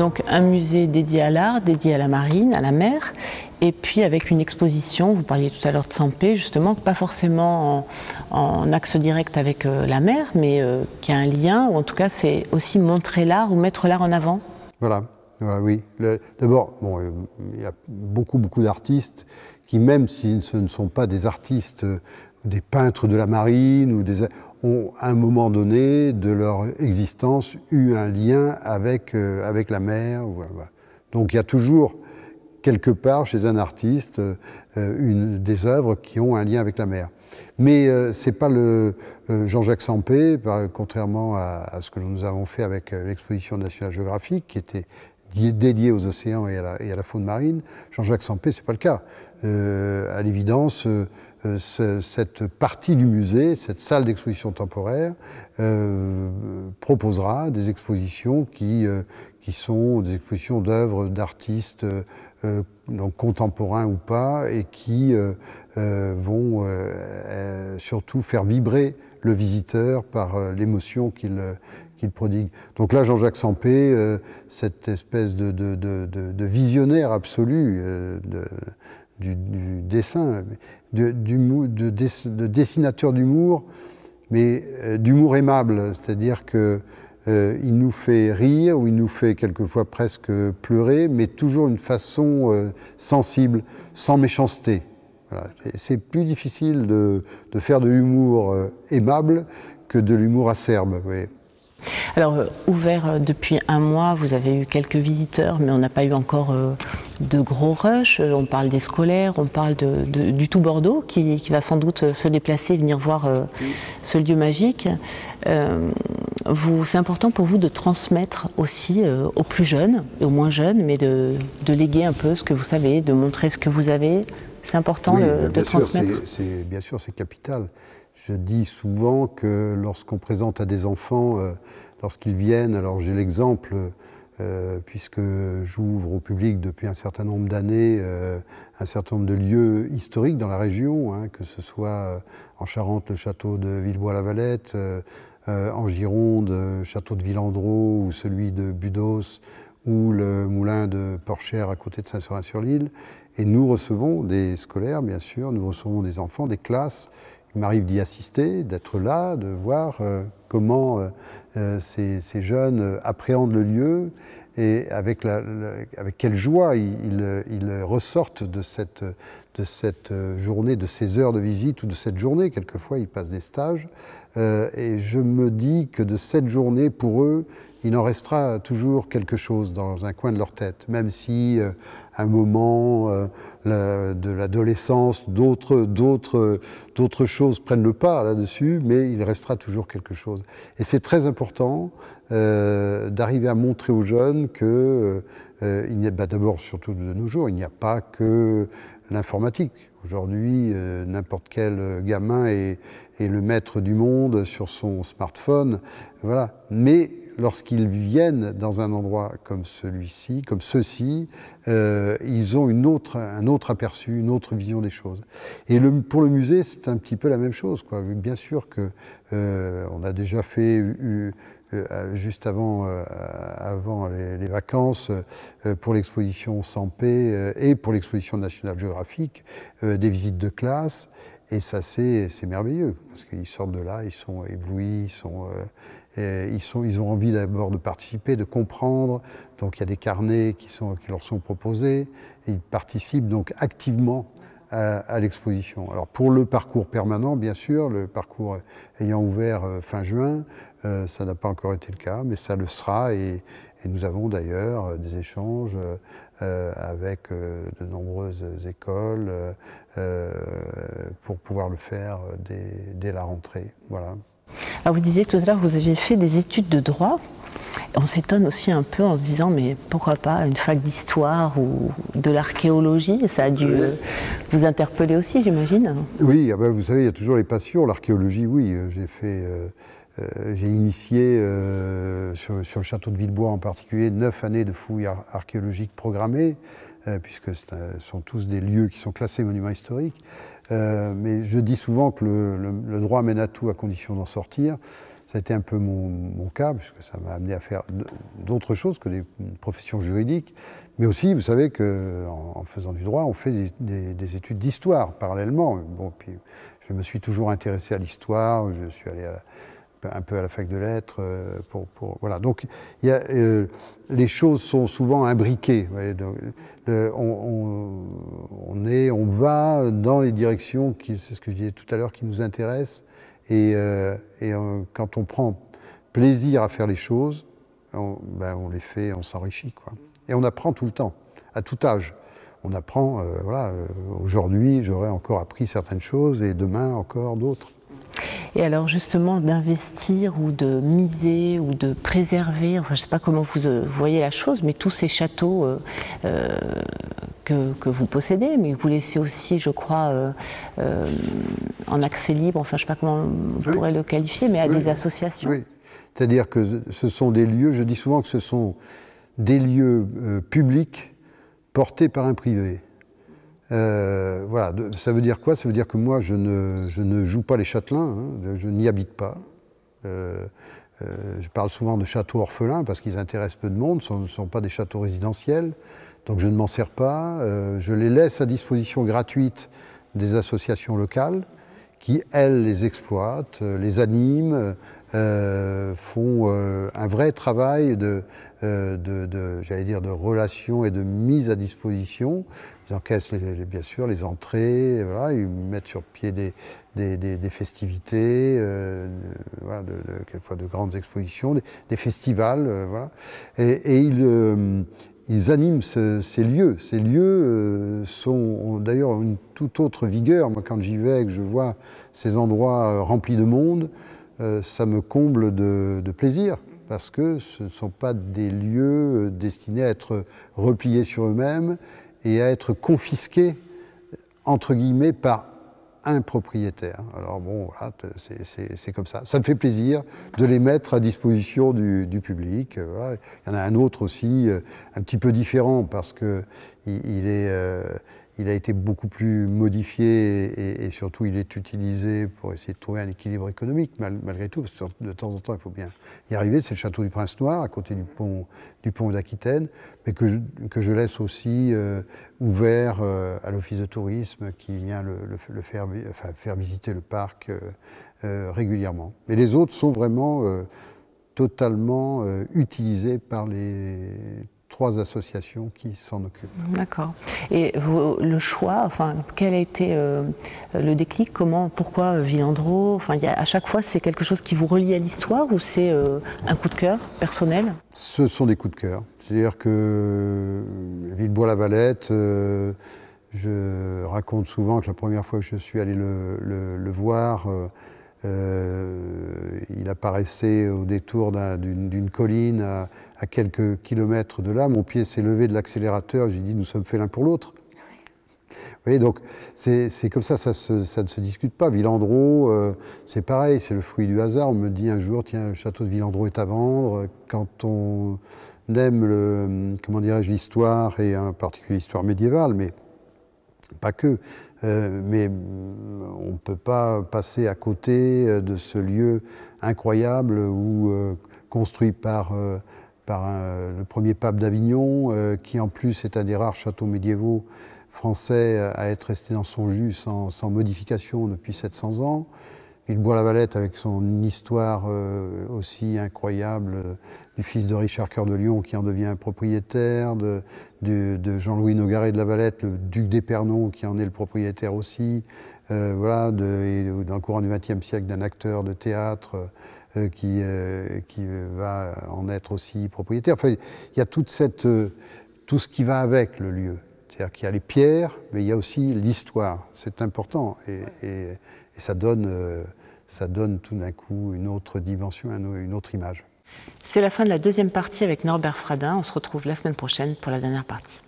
Donc un musée dédié à l'art, dédié à la marine, à la mer, et puis avec une exposition, vous parliez tout à l'heure de Sampé, justement, pas forcément en axe direct avec la mer, mais qui a un lien, ou en tout cas c'est aussi montrer l'art ou mettre l'art en avant. Voilà, voilà oui. D'abord, bon, il y a beaucoup d'artistes qui, même si ce ne sont pas des artistes, des peintres de la marine, ont à un moment donné de leur existence eu un lien avec la mer. Voilà. Donc il y a toujours quelque part chez un artiste des œuvres qui ont un lien avec la mer. Mais c'est pas le Jean-Jacques Sampé, contrairement à ce que nous avons fait avec l'exposition National Geographic, qui était dédiée aux océans et à la faune marine. Jean-Jacques Sampé, c'est pas le cas. À l'évidence, cette partie du musée, cette salle d'exposition temporaire, proposera des expositions qui sont des expositions d'œuvres d'artistes donc contemporains ou pas, et qui vont surtout faire vibrer le visiteur par l'émotion qu'il prodigue. Donc là, Jean-Jacques Sampé, cette espèce de visionnaire absolu du dessin, de dessinateur d'humour, mais d'humour aimable, c'est-à-dire que il nous fait rire, ou il nous fait quelquefois presque pleurer, mais toujours d'une façon sensible, sans méchanceté. Voilà. C'est plus difficile de faire de l'humour aimable que de l'humour acerbe. Vous voyez. Alors, ouvert depuis un mois, vous avez eu quelques visiteurs, mais on n'a pas eu encore de gros rush. On parle des scolaires, on parle du tout Bordeaux, qui va sans doute se déplacer et venir voir ce lieu magique. C'est important pour vous de transmettre aussi aux plus jeunes et aux moins jeunes, mais de léguer un peu ce que vous savez, de montrer ce que vous avez. C'est important de transmettre. Bien sûr, c'est capital. Je dis souvent que lorsqu'on présente à des enfants, lorsqu'ils viennent, alors j'ai l'exemple, puisque j'ouvre au public depuis un certain nombre d'années un certain nombre de lieux historiques dans la région, hein, que ce soit en Charente, le château de Villebois-la-Valette, en Gironde, le château de Villandreau, ou celui de Budos, ou le moulin de Porchère à côté de Saint-Seurin-sur-l'Île. Et nous recevons des scolaires, bien sûr, nous recevons des enfants, des classes. Il m'arrive d'y assister, d'être là, de voir comment ces jeunes appréhendent le lieu, et avec quelle joie ils ressortent de cette journée, de ces heures de visite, ou de cette journée. Quelquefois, ils passent des stages. Et je me dis que de cette journée, pour eux, il en restera toujours quelque chose dans un coin de leur tête, même si à un moment de l'adolescence, d'autres choses prennent le pas là-dessus, mais il restera toujours quelque chose. Et c'est très important d'arriver à montrer aux jeunes que il n'y a d'abord, surtout de nos jours, il n'y a pas que l'informatique. Aujourd'hui, n'importe quel gamin est le maître du monde sur son smartphone, voilà. Mais lorsqu'ils viennent dans un endroit comme celui-ci, comme ceux-ci, ils ont un autre aperçu, une autre vision des choses. Et pour le musée, c'est un petit peu la même chose, quoi. Bien sûr que on a déjà fait juste avant les vacances, pour l'exposition Sampé et pour l'exposition National Geographic, des visites de classe. Et ça, c'est merveilleux, parce qu'ils sortent de là, ils sont éblouis, ils ont envie d'abord de participer, de comprendre. Donc il y a des carnets qui leur sont proposés, et ils participent donc activement à l'exposition. Alors pour le parcours permanent, bien sûr, le parcours ayant ouvert fin juin, ça n'a pas encore été le cas, mais ça le sera, et nous avons d'ailleurs des échanges avec de nombreuses écoles pour pouvoir le faire dès la rentrée. Voilà. Alors vous disiez tout à l'heure que vous aviez fait des études de droit. On s'étonne aussi un peu en se disant, mais pourquoi pas une fac d'histoire ou de l'archéologie? Ça a dû vous interpeller aussi, j'imagine. Oui, ah ben, vous savez, il y a toujours les passions. L'archéologie, oui, j'ai initié sur le château de Villebois en particulier 9 années de fouilles archéologiques programmées, puisque ce sont tous des lieux qui sont classés monuments historiques. Mais je dis souvent que le droit mène à tout à condition d'en sortir. ça a été un peu mon cas, puisque ça m'a amené à faire d'autres choses que des professions juridiques. Mais aussi, vous savez qu'en faisant du droit, on fait des études d'histoire parallèlement. Bon, puis je me suis toujours intéressé à l'histoire, je suis allé un peu à la fac de lettres. Voilà. Donc, les choses sont souvent imbriquées. Vous voyez, donc, on va dans les directions, c'est ce que je disais tout à l'heure, qui nous intéressent. Et quand on prend plaisir à faire les choses, on les fait, on s'enrichit, quoi. Et on apprend tout le temps, à tout âge. On apprend, voilà, aujourd'hui j'aurais encore appris certaines choses et demain encore d'autres. Et alors justement d'investir ou de miser ou de préserver, enfin je ne sais pas comment vous voyez la chose, mais tous ces châteaux que vous possédez, mais vous laissez aussi, je crois, en accès libre, enfin je ne sais pas comment on pourrait le qualifier, mais à des associations. Oui, c'est-à-dire que ce sont des lieux, je dis souvent que ce sont des lieux publics portés par un privé. Voilà, ça veut dire quoi? Ça veut dire que moi, je ne joue pas les châtelains, hein, je n'y habite pas. Je parle souvent de châteaux orphelins parce qu'ils intéressent peu de monde, ce ne sont pas des châteaux résidentiels, donc je ne m'en sers pas. Je les laisse à disposition gratuite des associations locales qui, elles, les exploitent, les animent, font un vrai travail j'allais dire, de relations et de mise à disposition. Ils encaissent bien sûr les entrées, voilà, ils mettent sur pied des festivités, voilà, quelquefois de grandes expositions, des festivals, voilà. Et ils animent ces lieux. Ces lieux ont d'ailleurs une toute autre vigueur. Moi, quand j'y vais et que je vois ces endroits remplis de monde, ça me comble de plaisir, parce que ce ne sont pas des lieux destinés à être repliés sur eux-mêmes et à être confisqués, entre guillemets, par un propriétaire. Alors bon, voilà, c'est comme ça. Ça me fait plaisir de les mettre à disposition du public. Voilà. Il y en a un autre aussi, un petit peu différent, parce qu'il a été beaucoup plus modifié et surtout il est utilisé pour essayer de trouver un équilibre économique malgré tout, parce que de temps en temps il faut bien y arriver. C'est le château du Prince-Noir à côté du pont d'Aquitaine, mais que je laisse aussi ouvert à l'office de tourisme qui vient faire visiter le parc régulièrement. Mais les autres sont vraiment totalement utilisés par les 3 associations qui s'en occupent. D'accord. Et le choix, enfin, quel a été le déclic? Pourquoi Villandreau? Enfin, à chaque fois, c'est quelque chose qui vous relie à l'histoire ou c'est un coup de cœur personnel? Ce sont des coups de cœur. C'est-à-dire que Villebois-la-Valette, je raconte souvent que la première fois que je suis allé le voir, il apparaissait au détour d'une colline à quelques kilomètres de là. Mon pied s'est levé de l'accélérateur, j'ai dit nous sommes faits l'un pour l'autre. Vous voyez, donc c'est comme ça, ça ne se discute pas. Villandreau, c'est pareil, c'est le fruit du hasard. On me dit un jour, tiens, le château de Villandreau est à vendre. Quand on aime comment dirais-je, l'histoire, et en particulier l'histoire médiévale, mais pas que, mais on ne peut pas passer à côté de ce lieu incroyable construit par le premier pape d'Avignon, qui en plus est un des rares châteaux médiévaux français à être resté dans son jus sans modification depuis 700 ans. Villebois-la-Valette avec son histoire aussi incroyable du fils de Richard Cœur de Lion qui en devient propriétaire, de Jean-Louis Nogaret de la Valette, le duc d'Épernon qui en est le propriétaire aussi, voilà, et dans le courant du XXe siècle d'un acteur de théâtre qui va en être aussi propriétaire. Enfin, il y a tout ce qui va avec le lieu. C'est-à-dire qu'il y a les pierres, mais il y a aussi l'histoire. C'est important et ça donne tout d'un coup une autre dimension, une autre image. C'est la fin de la deuxième partie avec Norbert Fradin. On se retrouve la semaine prochaine pour la dernière partie.